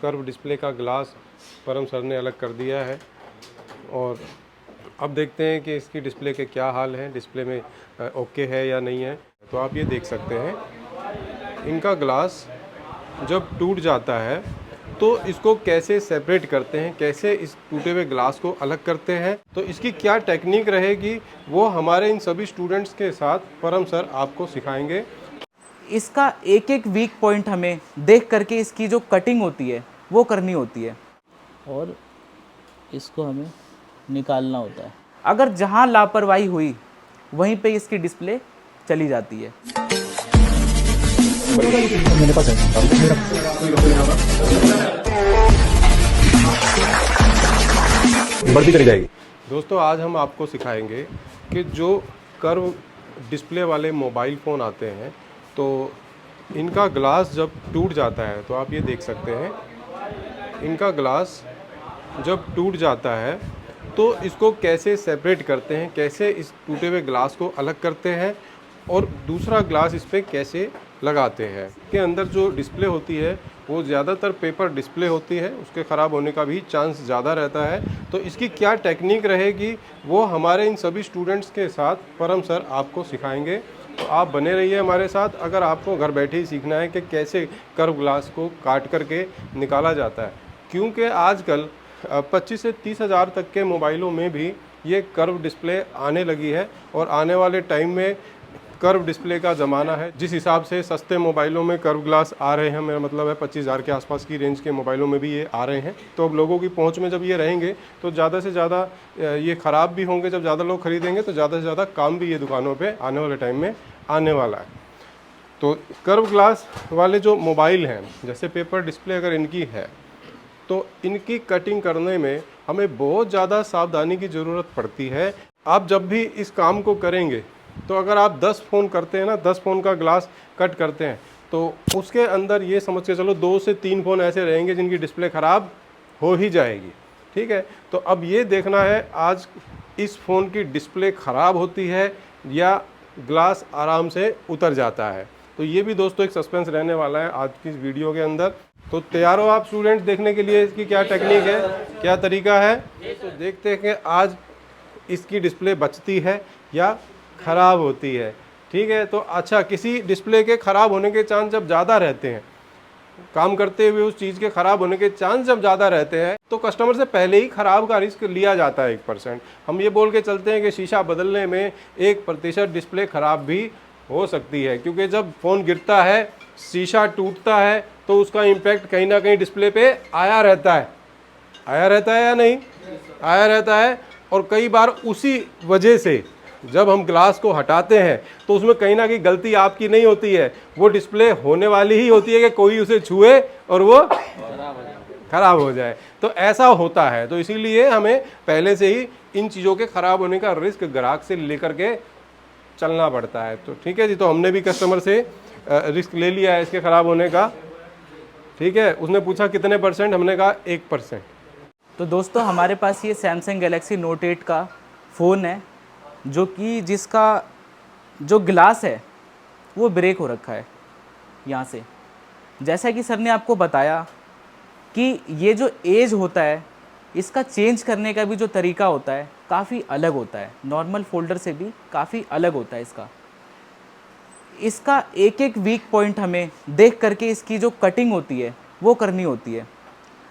Curve display का glass परम sir ने अलग कर दिया है और अब देखते हैं कि इसकी डिस्प्ले के क्या हाल हैं, डिस्प्ले में ओके है या नहीं है। तो आप ये देख सकते हैं, इनका ग्लास जब टूट जाता है तो इसको कैसे सेपरेट करते हैं, कैसे इस टूटे हुए ग्लास को अलग करते हैं, तो इसकी क्या टेक्निक रहेगी वो हमारे इन सभी स्टूडेंट्स के साथ परम सर आपको सिखाएंगे। इसका एक एक वीक पॉइंट हमें देख करके इसकी जो कटिंग होती है वो करनी होती है और इसको हमें निकालना होता है। अगर जहां लापरवाही हुई वहीं पे इसकी डिस्प्ले चली जाती है। मेरे पास है बढ़ती चली जाएगी। दोस्तों आज हम आपको सिखाएंगे कि जो कर्व डिस्प्ले वाले मोबाइल फ़ोन आते हैं तो इनका ग्लास जब टूट जाता है, तो आप ये देख सकते हैं, इनका ग्लास जब टूट जाता है तो इसको कैसे सेपरेट करते हैं, कैसे इस टूटे हुए ग्लास को अलग करते हैं और दूसरा ग्लास इस पर कैसे लगाते हैं। के अंदर जो डिस्प्ले होती है वो ज़्यादातर पेपर डिस्प्ले होती है, उसके ख़राब होने का भी चांस ज़्यादा रहता है। तो इसकी क्या टेक्निक रहेगी वो हमारे इन सभी स्टूडेंट्स के साथ परम सर आपको सिखाएंगे। तो आप बने रहिए हमारे साथ। अगर आपको घर बैठे ही सीखना है कि कैसे कर्व ग्लास को काट करके निकाला जाता है, क्योंकि आजकल 25 से 30 हज़ार तक के मोबाइलों में भी ये कर्व डिस्प्ले आने लगी है और आने वाले टाइम में कर्व डिस्प्ले का ज़माना है। जिस हिसाब से सस्ते मोबाइलों में कर्व ग्लास आ रहे हैं, मेरा मतलब है 25 हज़ार के आसपास की रेंज के मोबाइलों में भी ये आ रहे हैं, तो अब लोगों की पहुंच में जब ये रहेंगे तो ज़्यादा से ज़्यादा ये ख़राब भी होंगे। जब ज़्यादा लोग खरीदेंगे तो ज़्यादा से ज़्यादा काम भी ये दुकानों पर आने वाले टाइम में आने वाला है। तो कर्व ग्लास वाले जो मोबाइल हैं, जैसे पेपर डिस्प्ले अगर इनकी है तो इनकी कटिंग करने में हमें बहुत ज़्यादा सावधानी की ज़रूरत पड़ती है। आप जब भी इस काम को करेंगे तो अगर आप 10 फ़ोन करते हैं ना, 10 फ़ोन का ग्लास कट करते हैं तो उसके अंदर ये समझ के चलो 2 से 3 फ़ोन ऐसे रहेंगे जिनकी डिस्प्ले ख़राब हो ही जाएगी। ठीक है, तो अब ये देखना है आज इस फ़ोन की डिस्प्ले ख़राब होती है या ग्लास आराम से उतर जाता है। तो ये भी दोस्तों एक सस्पेंस रहने वाला है आज की इस वीडियो के अंदर। तो तैयार हो आप स्टूडेंट्स देखने के लिए इसकी क्या टेक्निक है, क्या तरीका है। तो देखते हैं कि आज इसकी डिस्प्ले बचती है या ख़राब होती है। ठीक है, तो अच्छा, किसी डिस्प्ले के ख़राब होने के चांस जब ज़्यादा रहते हैं, काम करते हुए उस चीज़ के ख़राब होने के चांस जब ज़्यादा रहते हैं तो कस्टमर से पहले ही ख़राब का रिस्क लिया जाता है 1%। हम ये बोल के चलते हैं कि शीशा बदलने में 1% डिस्प्ले ख़राब भी हो सकती है, क्योंकि जब फ़ोन गिरता है, शीशा टूटता है तो उसका इम्पैक्ट कहीं ना कहीं डिस्प्ले पे आया रहता है या नहीं आया रहता है। और कई बार उसी वजह से जब हम ग्लास को हटाते हैं तो उसमें कहीं ना कहीं गलती आपकी नहीं होती है, वो डिस्प्ले होने वाली ही होती है कि कोई उसे छुए और वो ख़राब हो जाए। तो ऐसा होता है, तो इसीलिए हमें पहले से ही इन चीज़ों के ख़राब होने का रिस्क ग्राहक से लेकर के चलना पड़ता है। तो ठीक है जी, तो हमने भी कस्टमर से रिस्क ले लिया है इसके ख़राब होने का। ठीक है, उसने पूछा कितने %, हमने कहा 1%। तो दोस्तों हमारे पास ये सैमसंग गैलेक्सी नोट 8 का फ़ोन है जो कि जिसका जो ग्लास है वो ब्रेक हो रखा है यहाँ से। जैसा कि सर ने आपको बताया कि ये जो एज होता है इसका चेंज करने का भी जो तरीका होता है काफ़ी अलग होता है, नॉर्मल फोल्डर से भी काफ़ी अलग होता है इसका एक एक वीक पॉइंट हमें देख करके इसकी जो कटिंग होती है वो करनी होती है।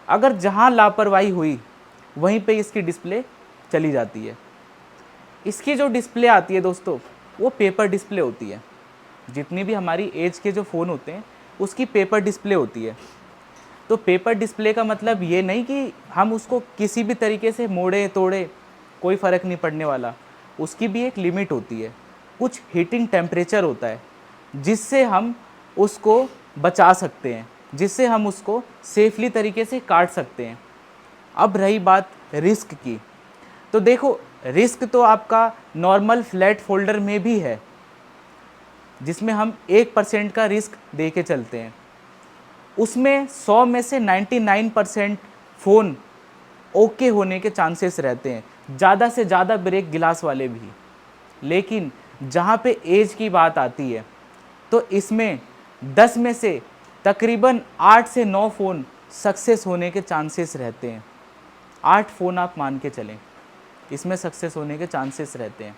अगर जहाँ लापरवाही हुई वहीं पे इसकी डिस्प्ले चली जाती है। इसकी जो डिस्प्ले आती है दोस्तों वो पेपर डिस्प्ले होती है। जितनी भी हमारी एज के जो फ़ोन होते हैं उसकी पेपर डिस्प्ले होती है। तो पेपर डिस्प्ले का मतलब ये नहीं कि हम उसको किसी भी तरीके से मोड़े तोड़े, कोई फ़र्क नहीं पड़ने वाला। उसकी भी एक लिमिट होती है, कुछ हीटिंग टेम्परेचर होता है जिससे हम उसको बचा सकते हैं, जिससे हम उसको सेफली तरीके से काट सकते हैं। अब रही बात रिस्क की, तो देखो रिस्क तो आपका नॉर्मल फ्लैट फोल्डर में भी है जिसमें हम 1% का रिस्क दे के चलते हैं। उसमें 100 में से 99% फ़ोन ओके होने के चांसेस रहते हैं, ज़्यादा से ज़्यादा ब्रेक गिलास वाले भी। लेकिन जहाँ पे एज की बात आती है तो इसमें 10 में से तकरीबन 8 से 9 फ़ोन सक्सेस होने के चांसेस रहते हैं। 8 फ़ोन आप मान के चलें, इसमें सक्सेस होने के चांसेस रहते हैं।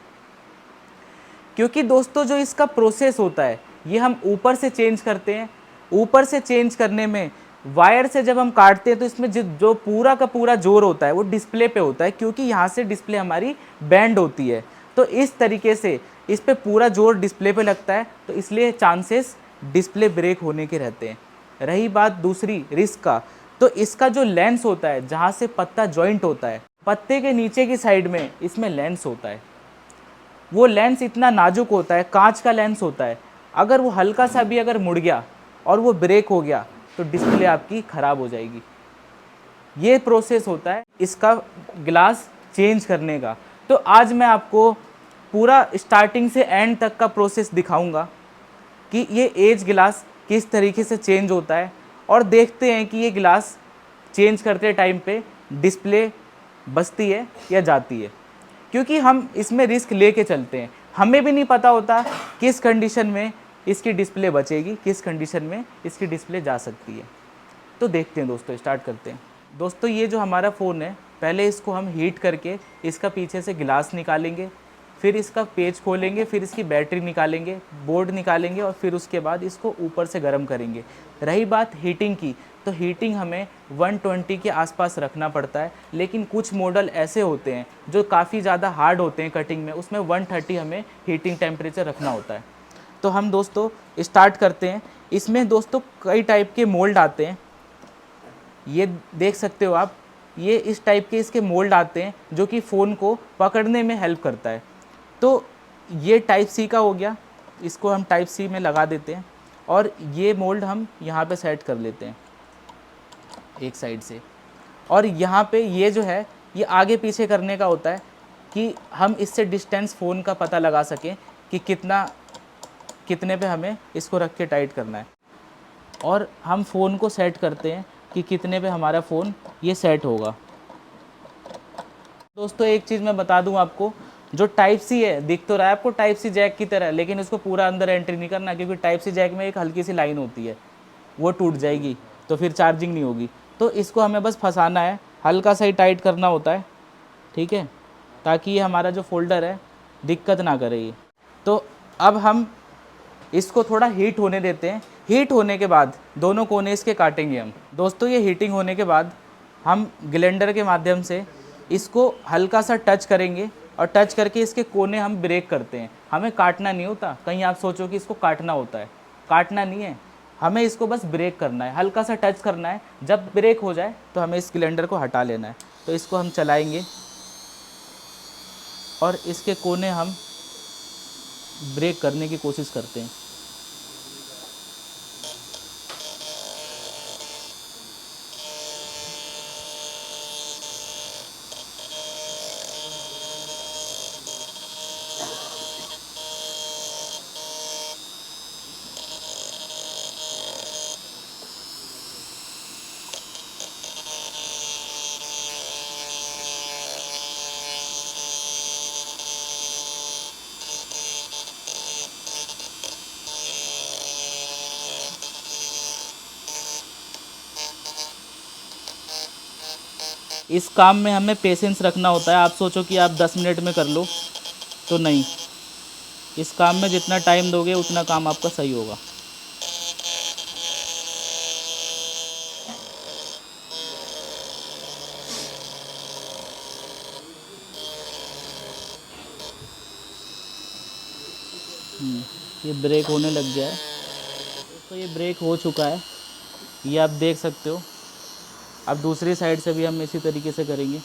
क्योंकि दोस्तों जो इसका प्रोसेस होता है ये हम ऊपर से चेंज करते हैं। ऊपर से चेंज करने में वायर से जब हम काटते हैं तो इसमें जो पूरा का पूरा जोर होता है वो डिस्प्ले पे होता है, क्योंकि यहाँ से डिस्प्ले हमारी बैंड होती है। तो इस तरीके से इस पे पूरा जोर डिस्प्ले पे लगता है, तो इसलिए चांसेस डिस्प्ले ब्रेक होने के रहते हैं। रही बात दूसरी रिस्क का, तो इसका जो लेंस होता है, जहाँ से पत्ता जॉइंट होता है, पत्ते के नीचे की साइड में इसमें लेंस होता है। वो लेंस इतना नाजुक होता है, कांच का लेंस होता है, अगर वो हल्का सा भी अगर मुड़ गया और वो ब्रेक हो गया तो डिस्प्ले आपकी ख़राब हो जाएगी। ये प्रोसेस होता है इसका ग्लास चेंज करने का। तो आज मैं आपको पूरा स्टार्टिंग से एंड तक का प्रोसेस दिखाऊंगा कि ये एज ग्लास किस तरीके से चेंज होता है, और देखते हैं कि ये ग्लास चेंज करते टाइम पे डिस्प्ले बचती है या जाती है। क्योंकि हम इसमें रिस्क लेके चलते हैं, हमें भी नहीं पता होता किस कंडीशन में इसकी डिस्प्ले बचेगी, किस कंडीशन में इसकी डिस्प्ले जा सकती है। तो देखते हैं दोस्तों, स्टार्ट करते हैं। दोस्तों ये जो हमारा फ़ोन है, पहले इसको हम हीट करके इसका पीछे से गिलास निकालेंगे, फिर इसका पेज खोलेंगे, फिर इसकी बैटरी निकालेंगे, बोर्ड निकालेंगे, और फिर उसके बाद इसको ऊपर से गर्म करेंगे। रही बात हीटिंग की, तो हीटिंग हमें 120 के आसपास रखना पड़ता है, लेकिन कुछ मॉडल ऐसे होते हैं जो काफ़ी ज़्यादा हार्ड होते हैं कटिंग में, उसमें 130 हमें हीटिंग टेम्परेचर रखना होता है। तो हम दोस्तों स्टार्ट करते हैं। इसमें दोस्तों कई टाइप के मोल्ड आते हैं, ये देख सकते हो आप, ये इस टाइप के इसके मोल्ड आते हैं जो कि फ़ोन को पकड़ने में हेल्प करता है। तो ये टाइप सी का हो गया, इसको हम टाइप सी में लगा देते हैं, और ये मोल्ड हम यहाँ पे सेट कर लेते हैं एक साइड से। और यहाँ पे ये जो है ये आगे पीछे करने का होता है कि हम इससे डिस्टेंस फ़ोन का पता लगा सकें कि कितने पे हमें इसको रख के टाइट करना है, और हम फ़ोन को सेट करते हैं कि कितने पे हमारा फ़ोन ये सेट होगा। दोस्तों एक चीज़ मैं बता दूं आपको, जो टाइप सी है, दिख तो रहा है आपको टाइप सी जैक की तरह, लेकिन इसको पूरा अंदर एंट्री नहीं करना, क्योंकि टाइप सी जैक में एक हल्की सी लाइन होती है, वो टूट जाएगी तो फिर चार्जिंग नहीं होगी। तो इसको हमें बस फंसाना है, हल्का सा ही टाइट करना होता है, ठीक है, ताकि ये हमारा जो फोल्डर है दिक्कत ना करे ये। तो अब हम इसको थोड़ा हीट होने देते हैं। हीट होने के बाद दोनों कोने इसके काटेंगे हम। दोस्तों ये हीटिंग होने के बाद हम ग्लेंडर के माध्यम से इसको हल्का सा टच करेंगे, और टच करके इसके कोने हम ब्रेक करते हैं। हमें काटना नहीं होता, कहीं आप सोचो कि इसको काटना होता है, काटना नहीं है, हमें इसको बस ब्रेक करना है, हल्का सा टच करना है। जब ब्रेक हो जाए तो हमें इस ग्लेंडर को हटा लेना है। तो इसको हम चलाएंगे और इसके कोने हम ब्रेक करने की कोशिश करते हैं। इस काम में हमें पेशेंस रखना होता है। आप सोचो कि आप 10 मिनट में कर लो, तो नहीं, इस काम में जितना टाइम दोगे उतना काम आपका सही होगा। ये ब्रेक होने लग गया है, तो ये ब्रेक हो चुका है, ये आप देख सकते हो। अब दूसरी साइड से भी हम इसी तरीके से करेंगे।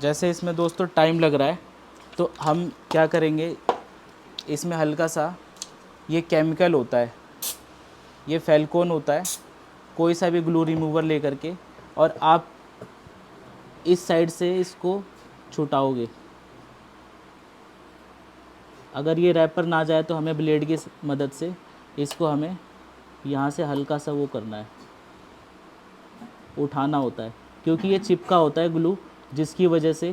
जैसे इसमें दोस्तों टाइम लग रहा है, तो हम क्या करेंगे, इसमें हल्का सा ये केमिकल होता है, ये फेल्कोन होता है, कोई सा भी ग्लू रिमूवर ले करके, और आप इस साइड से इसको छुटाओगे। अगर ये रैपर ना जाए तो हमें ब्लेड की मदद से इसको हमें यहाँ से हल्का सा वो करना है, उठाना होता है, क्योंकि ये चिपका होता है ग्लू, जिसकी वजह से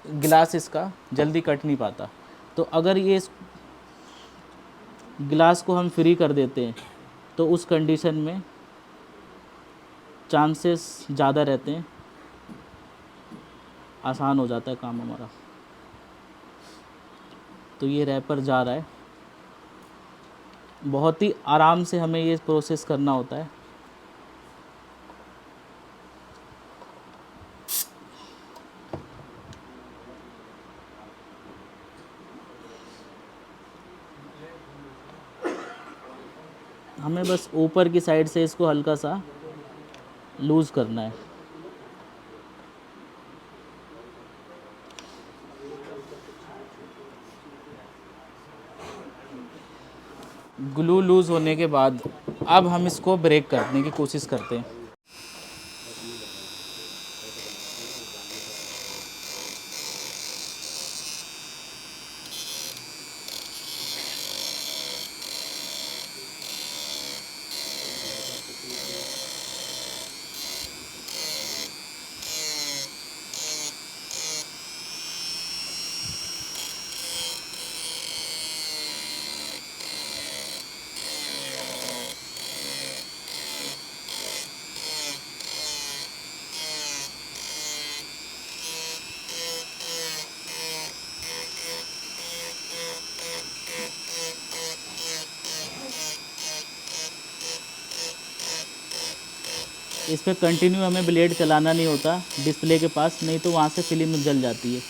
गिलास इसका जल्दी कट नहीं पाता। तो अगर ये ग्लास को हम फ्री कर देते हैं तो उस कंडीशन में चांसेस ज़्यादा रहते हैं, आसान हो जाता है काम हमारा। तो ये रैपर जा रहा है, बहुत ही आराम से हमें ये प्रोसेस करना होता है। हमें बस ऊपर की साइड से इसको हल्का सा लूज़ करना है। ग्लू लूज़ होने के बाद अब हम इसको ब्रेक करने की कोशिश करते हैं। इस पर कंटिन्यू हमें ब्लेड चलाना नहीं होता डिस्प्ले के पास, नहीं तो वहाँ से फिल्म जल जाती है।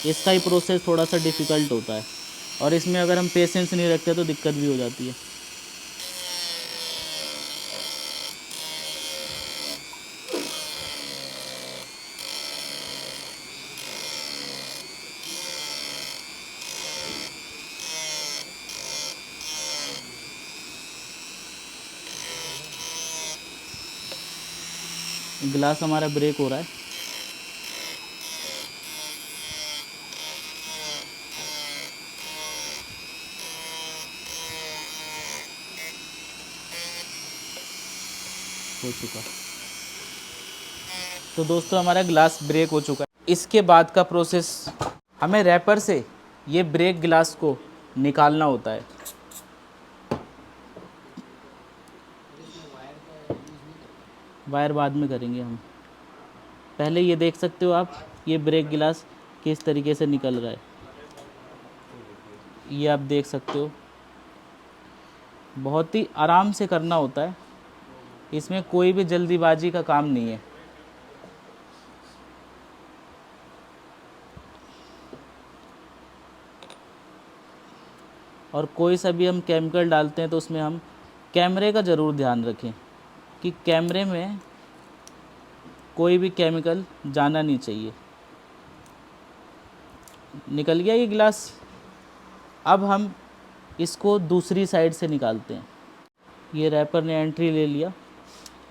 इसका ही प्रोसेस थोड़ा सा डिफ़िकल्ट होता है और इसमें अगर हम पेशेंस नहीं रखते तो दिक्कत भी हो जाती है। ग्लास हमारा ब्रेक हो रहा है। हो चुका। तो दोस्तों हमारा ग्लास ब्रेक हो चुका है। इसके बाद का प्रोसेस, हमें रैपर से ये ब्रेक ग्लास को निकालना होता है। वायर बाद में करेंगे हम, पहले ये देख सकते हो आप, ये ब्रेक गिलास किस तरीके से निकल रहा है, ये आप देख सकते हो। बहुत ही आराम से करना होता है, इसमें कोई भी जल्दीबाजी का काम नहीं है। और कोई सा भी हम केमिकल डालते हैं तो उसमें हम कैमरे का ज़रूर ध्यान रखें कि कैमरे में कोई भी केमिकल जाना नहीं चाहिए। निकल गया ये गिलास। अब हम इसको दूसरी साइड से निकालते हैं। ये रैपर ने एंट्री ले लिया।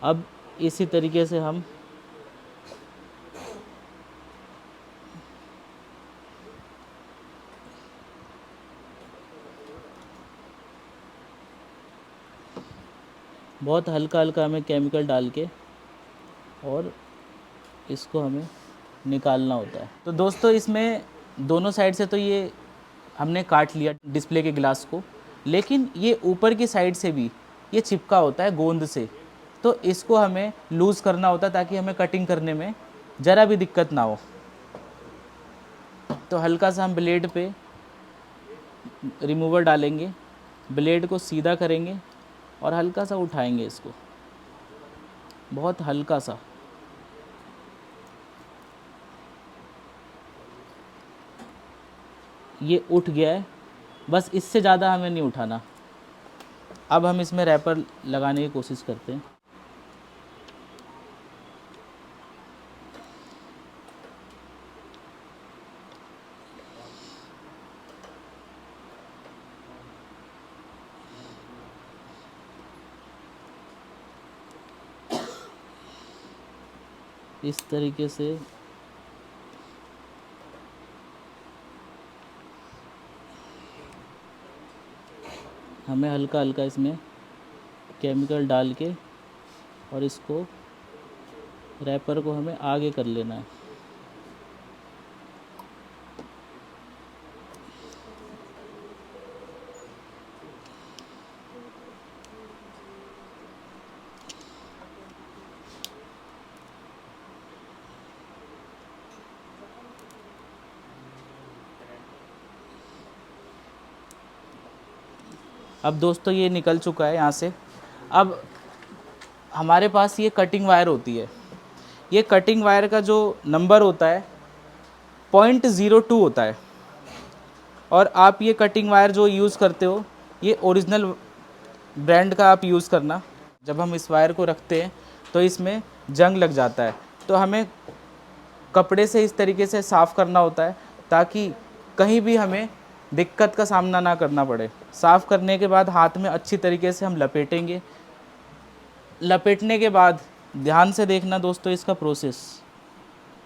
अब इसी तरीके से हम बहुत हल्का हल्का हमें केमिकल डाल के और इसको हमें निकालना होता है। तो दोस्तों इसमें दोनों साइड से तो ये हमने काट लिया डिस्प्ले के ग्लास को, लेकिन ये ऊपर की साइड से भी ये चिपका होता है गोंद से, तो इसको हमें लूज़ करना होता है ताकि हमें कटिंग करने में ज़रा भी दिक्कत ना हो। तो हल्का सा हम ब्लेड पे रिमूवर डालेंगे, ब्लेड को सीधा करेंगे और हल्का सा उठाएंगे इसको, बहुत हल्का सा। ये उठ गया है, बस इससे ज़्यादा हमें नहीं उठाना। अब हम इसमें रैपर लगाने की कोशिश करते हैं। इस तरीके से हमें हल्का हल्का इसमें केमिकल डाल के और इसको रैपर को हमें आगे कर लेना है। अब दोस्तों ये निकल चुका है यहाँ से। अब हमारे पास ये कटिंग वायर होती है। ये कटिंग वायर का जो नंबर होता है 0.02 होता है। और आप ये कटिंग वायर जो यूज़ करते हो ये ओरिजिनल ब्रांड का आप यूज़ करना। जब हम इस वायर को रखते हैं तो इसमें जंग लग जाता है, तो हमें कपड़े से इस तरीके से साफ़ करना होता है ताकि कहीं भी हमें दिक्कत का सामना ना करना पड़े। साफ़ करने के बाद हाथ में अच्छी तरीके से हम लपेटेंगे। लपेटने के बाद ध्यान से देखना दोस्तों इसका प्रोसेस।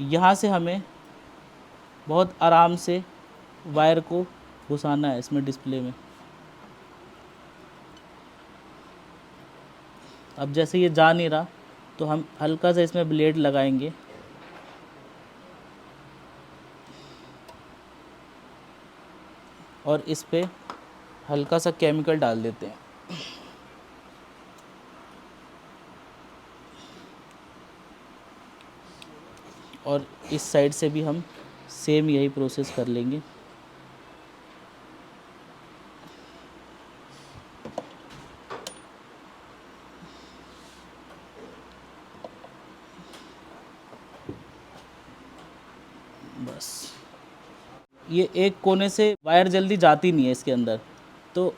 यहाँ से हमें बहुत आराम से वायर को घुसाना है इसमें डिस्प्ले में। अब जैसे ये जा नहीं रहा तो हम हल्का सा इसमें ब्लेड लगाएंगे और इस पे हल्का सा केमिकल डाल देते हैं। और इस साइड से भी हम सेम यही प्रोसेस कर लेंगे। बस ये एक कोने से वायर जल्दी जाती नहीं है इसके अंदर, तो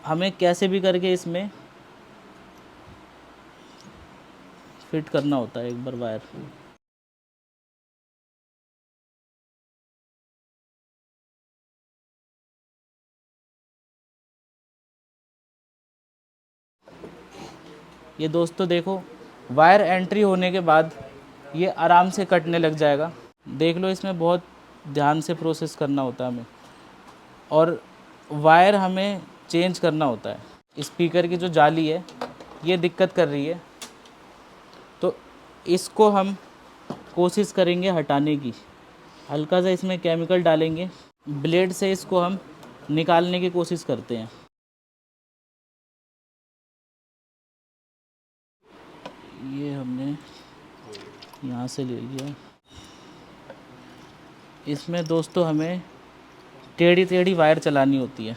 हमें कैसे भी करके इसमें फिट करना होता है एक बार वायर। ये दोस्तों देखो, वायर एंट्री होने के बाद ये आराम से कटने लग जाएगा। देख लो, इसमें बहुत ध्यान से प्रोसेस करना होता है हमें, और वायर हमें चेंज करना होता है। स्पीकर की जो जाली है ये दिक्कत कर रही है, तो इसको हम कोशिश करेंगे हटाने की। हल्का सा इसमें केमिकल डालेंगे, ब्लेड से इसको हम निकालने की कोशिश करते हैं। ये हमने यहाँ से ले लिया। इसमें दोस्तों हमें टेढ़ी टेढ़ी वायर चलानी होती है।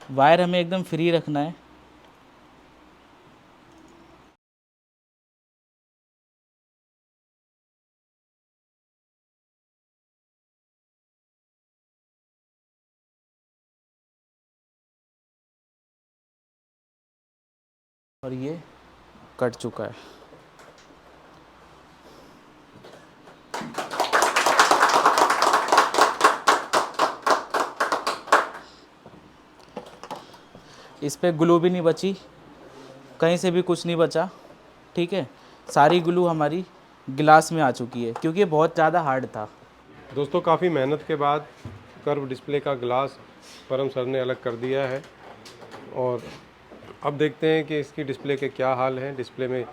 वायर हमें एकदम फ्री रखना है। और ये कट चुका है। इस पे ग्लू भी नहीं बची, कहीं से भी कुछ नहीं बचा। ठीक है, सारी ग्लू हमारी गिलास में आ चुकी है क्योंकि ये बहुत ज़्यादा हार्ड था। दोस्तों काफ़ी मेहनत के बाद कर्व डिस्प्ले का ग्लास परम सर ने अलग कर दिया है, और अब देखते हैं कि इसकी डिस्प्ले के क्या हाल हैं, डिस्प्ले में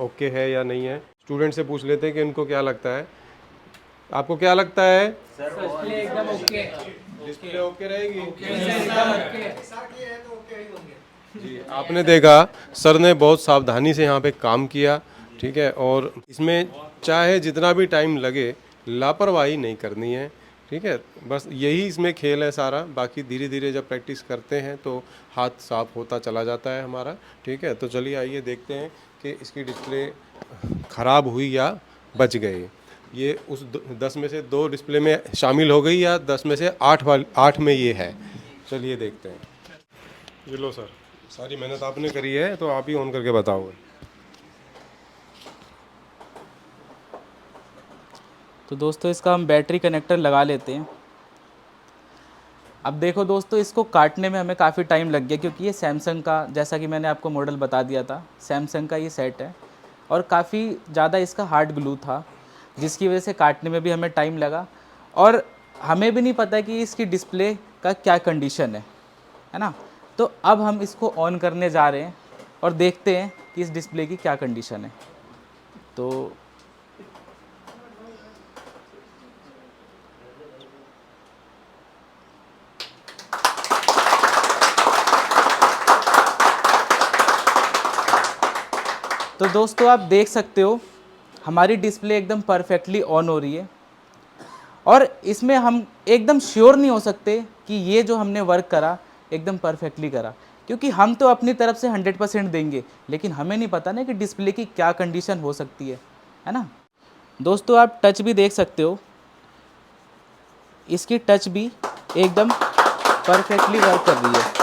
ओके है या नहीं है। स्टूडेंट से पूछ लेते हैं कि इनको क्या लगता है। आपको क्या लगता है? सर डिस्प्ले एकदम ओके। डिस्प्ले ओके रहेगी? जी, ओके। आपने देखा सर ने बहुत सावधानी से यहाँ पे काम किया। ठीक है, और इसमें चाहे जितना भी टाइम लगे लापरवाही नहीं करनी है। ठीक है, बस यही इसमें खेल है सारा। बाकी धीरे धीरे जब प्रैक्टिस करते हैं तो हाथ साफ होता चला जाता है हमारा। ठीक है, तो चलिए आइए देखते हैं कि इसकी डिस्प्ले ख़राब हुई या बच गई। ये उस 10 में से 2 डिस्प्ले में शामिल हो गई या 10 में से 8 में ये है। चलिए देखते हैं। ये लो सर, सारी मेहनत आपने करी है तो आप ही ऑन करके बताओ। तो दोस्तों इसका हम बैटरी कनेक्टर लगा लेते हैं। अब देखो दोस्तों, इसको काटने में हमें काफ़ी टाइम लग गया क्योंकि ये सैमसंग का, जैसा कि मैंने आपको मॉडल बता दिया था, सैमसंग का ये सेट है और काफ़ी ज़्यादा इसका हार्ड ग्लू था, जिसकी वजह से काटने में भी हमें टाइम लगा और हमें भी नहीं पता कि इसकी डिस्प्ले का क्या कंडीशन है ना। तो अब हम इसको ऑन करने जा रहे हैं और देखते हैं कि इस डिस्प्ले की क्या कंडीशन है। तो दोस्तों आप देख सकते हो हमारी डिस्प्ले एकदम परफेक्टली ऑन हो रही है और इसमें हम एकदम श्योर नहीं हो सकते कि ये जो हमने वर्क करा एकदम परफेक्टली करा, क्योंकि हम तो अपनी तरफ से 100% देंगे, लेकिन हमें नहीं पता ना कि डिस्प्ले की क्या कंडीशन हो सकती है ना। दोस्तों आप टच भी देख सकते हो, इसकी टच भी एकदम परफेक्टली वर्क कर रही है।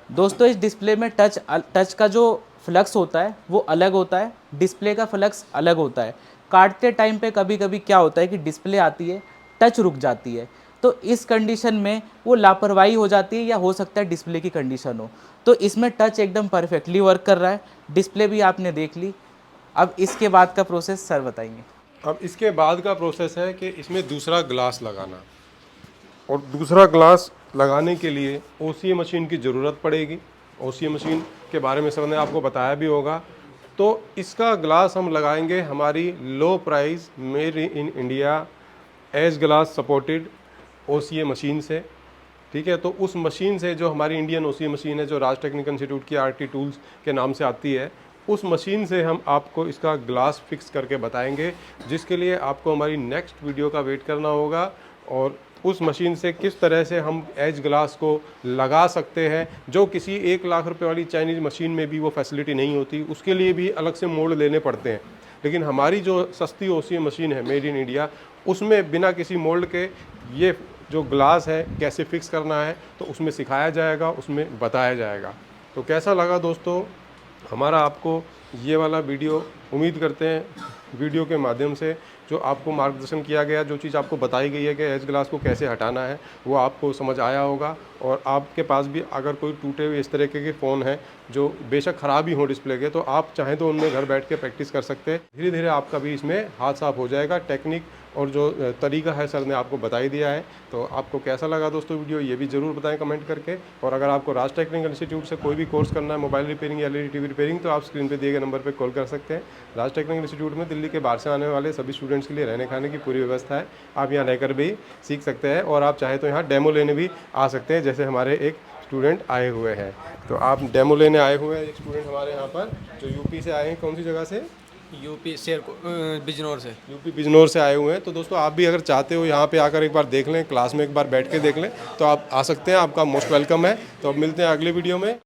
दोस्तों इस डिस्प्ले में टच का जो फ्लक्स होता है वो अलग होता है, डिस्प्ले का फ्लक्स अलग होता है। काटते टाइम पे कभी कभी क्या होता है कि डिस्प्ले आती है, टच रुक जाती है, तो इस कंडीशन में वो लापरवाही हो जाती है या हो सकता है डिस्प्ले की कंडीशन हो। तो इसमें टच एकदम परफेक्टली वर्क कर रहा है, डिस्प्ले भी आपने देख ली। अब इसके बाद का प्रोसेस सर बताएंगे। अब इसके बाद का प्रोसेस है कि इसमें दूसरा ग्लास लगाना, और दूसरा ग्लास लगाने के लिए OCA मशीन की ज़रूरत पड़ेगी। OCA मशीन के बारे में सर ने आपको बताया भी होगा। तो इसका ग्लास हम लगाएंगे हमारी low price made in India edge glass supported OCA machine से, ठीक है। तो उस मशीन से, जो हमारी इंडियन OCA मशीन है, जो राज टेक्निकल इंस्टीट्यूट की RT टूल्स के नाम से आती है, उस मशीन से हम आपको इसका ग्लास फिक्स करके बताएंगे, जिसके लिए आपको हमारी नेक्स्ट वीडियो का वेट करना होगा। और उस मशीन से किस तरह से हम एज ग्लास को लगा सकते हैं, जो किसी 1 लाख रुपए वाली चाइनीज़ मशीन में भी वो फैसिलिटी नहीं होती, उसके लिए भी अलग से मोल्ड लेने पड़ते हैं। लेकिन हमारी जो सस्ती OCA मशीन है मेड इन इंडिया, उसमें बिना किसी मोल्ड के ये जो ग्लास है कैसे फिक्स करना है, तो उसमें सिखाया जाएगा, उसमें बताया जाएगा। तो कैसा लगा दोस्तों हमारा आपको ये वाला वीडियो? उम्मीद करते हैं वीडियो के माध्यम से जो आपको मार्गदर्शन किया गया, जो चीज़ आपको बताई गई है कि एज ग्लास को कैसे हटाना है, वो आपको समझ आया होगा। और आपके पास भी अगर कोई टूटे हुए इस तरीके के फ़ोन हैं जो बेशक ख़राब ही हो डिस्प्ले के, तो आप चाहें तो उनमें घर बैठ के प्रैक्टिस कर सकते हैं। धीरे धीरे आपका भी इसमें हाथ साफ हो जाएगा। टेक्निक और जो तरीका है सर ने आपको बता ही दिया है। तो आपको कैसा लगा दोस्तों वीडियो, ये भी ज़रूर बताएं कमेंट करके। और अगर आपको राज टेक्निकल इंस्टीट्यूट से कोई भी कोर्स करना है, मोबाइल रिपेयरिंग या LED TV रिपेयरिंग, तो आप स्क्रीन पे दिए गए नंबर पे कॉल कर सकते हैं। राज टेक्निकल इंस्टीट्यूट में दिल्ली के बाहर से आने वाले सभी स्टूडेंट्स के लिए रहने खाने की पूरी व्यवस्था है। आप यहाँ रहकर भी सीख सकते हैं और आप चाहे तो यहाँ डेमो लेने भी आ सकते हैं, जैसे हमारे एक स्टूडेंट आए हुए हैं। तो आप डेमो लेने आए हुए हैं एक स्टूडेंट हमारे यहाँ पर, जो यूपी से आए हैं। कौन सी जगह से? यूपी बिजनौर से। यूपी बिजनौर से आए हुए हैं। तो दोस्तों आप भी अगर चाहते हो यहाँ पे आकर एक बार देख लें, क्लास में एक बार बैठ के देख लें, तो आप आ सकते हैं। आपका मोस्ट वेलकम है। तो अब मिलते हैं अगले वीडियो में।